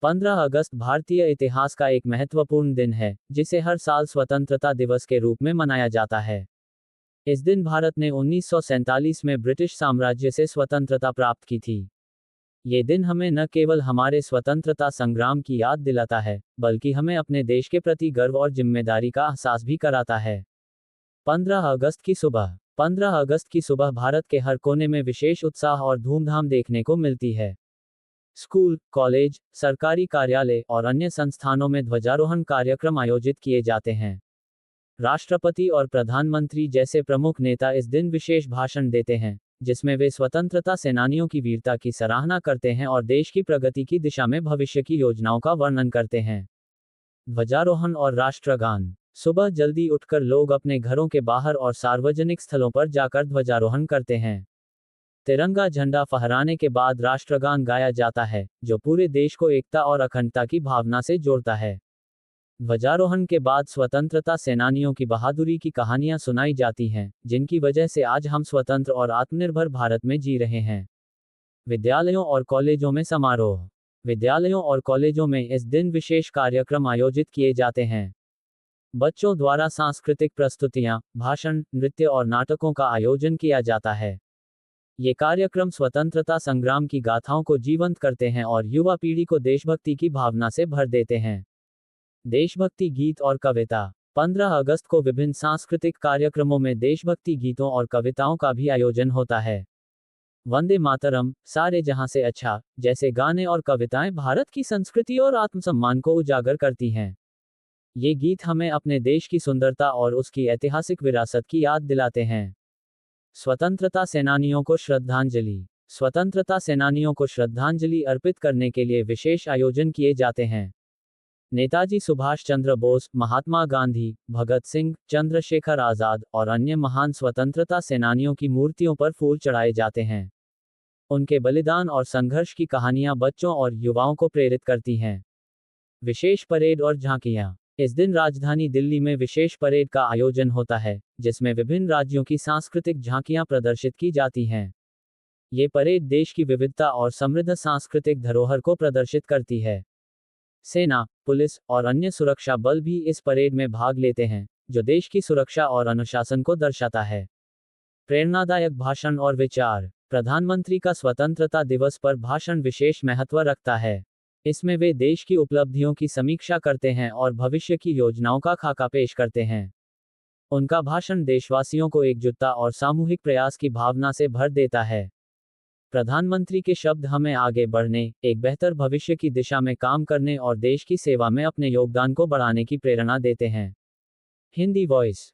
15 अगस्त भारतीय इतिहास का एक महत्वपूर्ण दिन है, जिसे हर साल स्वतंत्रता दिवस के रूप में मनाया जाता है। इस दिन भारत ने 1947 में ब्रिटिश साम्राज्य से स्वतंत्रता प्राप्त की थी। ये दिन हमें न केवल हमारे स्वतंत्रता संग्राम की याद दिलाता है, बल्कि हमें अपने देश के प्रति गर्व और जिम्मेदारी का एहसास भी कराता है। 15 अगस्त की सुबह भारत के हर कोने में विशेष उत्साह और धूमधाम देखने को मिलती है। स्कूल, कॉलेज, सरकारी कार्यालय और अन्य संस्थानों में ध्वजारोहण कार्यक्रम आयोजित किए जाते हैं। राष्ट्रपति और प्रधानमंत्री जैसे प्रमुख नेता इस दिन विशेष भाषण देते हैं, जिसमें वे स्वतंत्रता सेनानियों की वीरता की सराहना करते हैं और देश की प्रगति की दिशा में भविष्य की योजनाओं का वर्णन करते हैं। ध्वजारोहण और राष्ट्रगान। सुबह जल्दी उठकर लोग अपने घरों के बाहर और सार्वजनिक स्थलों पर जाकर ध्वजारोहण करते हैं। तिरंगा झंडा फहराने के बाद राष्ट्रगान गाया जाता है, जो पूरे देश को एकता और अखंडता की भावना से जोड़ता है। ध्वजारोहण के बाद स्वतंत्रता सेनानियों की बहादुरी की कहानियां सुनाई जाती हैं, जिनकी वजह से आज हम स्वतंत्र और आत्मनिर्भर भारत में जी रहे हैं। विद्यालयों और कॉलेजों में समारोह। विद्यालयों और कॉलेजों में इस दिन विशेष कार्यक्रम आयोजित किए जाते हैं। बच्चों द्वारा सांस्कृतिक प्रस्तुतियां, भाषण, नृत्य और नाटकों का आयोजन किया जाता है। ये कार्यक्रम स्वतंत्रता संग्राम की गाथाओं को जीवंत करते हैं और युवा पीढ़ी को देशभक्ति की भावना से भर देते हैं। देशभक्ति गीत और कविता। 15 अगस्त को विभिन्न सांस्कृतिक कार्यक्रमों में देशभक्ति गीतों और कविताओं का भी आयोजन होता है। वंदे मातरम, सारे जहां से अच्छा, जैसे गाने और कविताएं भारत की संस्कृति और आत्मसम्मान को उजागर करती हैं। ये गीत हमें अपने देश की सुंदरता और उसकी ऐतिहासिक विरासत की याद दिलाते हैं। स्वतंत्रता सेनानियों को श्रद्धांजलि। स्वतंत्रता सेनानियों को श्रद्धांजलि अर्पित करने के लिए विशेष आयोजन किए जाते हैं। नेताजी सुभाष चंद्र बोस, महात्मा गांधी, भगत सिंह, चंद्रशेखर आजाद और अन्य महान स्वतंत्रता सेनानियों की मूर्तियों पर फूल चढ़ाए जाते हैं। उनके बलिदान और संघर्ष की कहानियां बच्चों और युवाओं को प्रेरित करती हैं। विशेष परेड और झांकियां। इस दिन राजधानी दिल्ली में विशेष परेड का आयोजन होता है, जिसमें विभिन्न राज्यों की सांस्कृतिक झांकियां प्रदर्शित की जाती हैं। ये परेड देश की विविधता और समृद्ध सांस्कृतिक धरोहर को प्रदर्शित करती है। सेना, पुलिस और अन्य सुरक्षा बल भी इस परेड में भाग लेते हैं, जो देश की सुरक्षा और अनुशासन को दर्शाता है। प्रेरणादायक भाषण और विचार। प्रधानमंत्री का स्वतंत्रता दिवस पर भाषण विशेष महत्व रखता है। इसमें वे देश की उपलब्धियों की समीक्षा करते हैं और भविष्य की योजनाओं का खाका पेश करते हैं। उनका भाषण देशवासियों को एकजुटता और सामूहिक प्रयास की भावना से भर देता है। प्रधानमंत्री के शब्द हमें आगे बढ़ने, एक बेहतर भविष्य की दिशा में काम करने और देश की सेवा में अपने योगदान को बढ़ाने की प्रेरणा देते हैं। हिंदी वॉइस।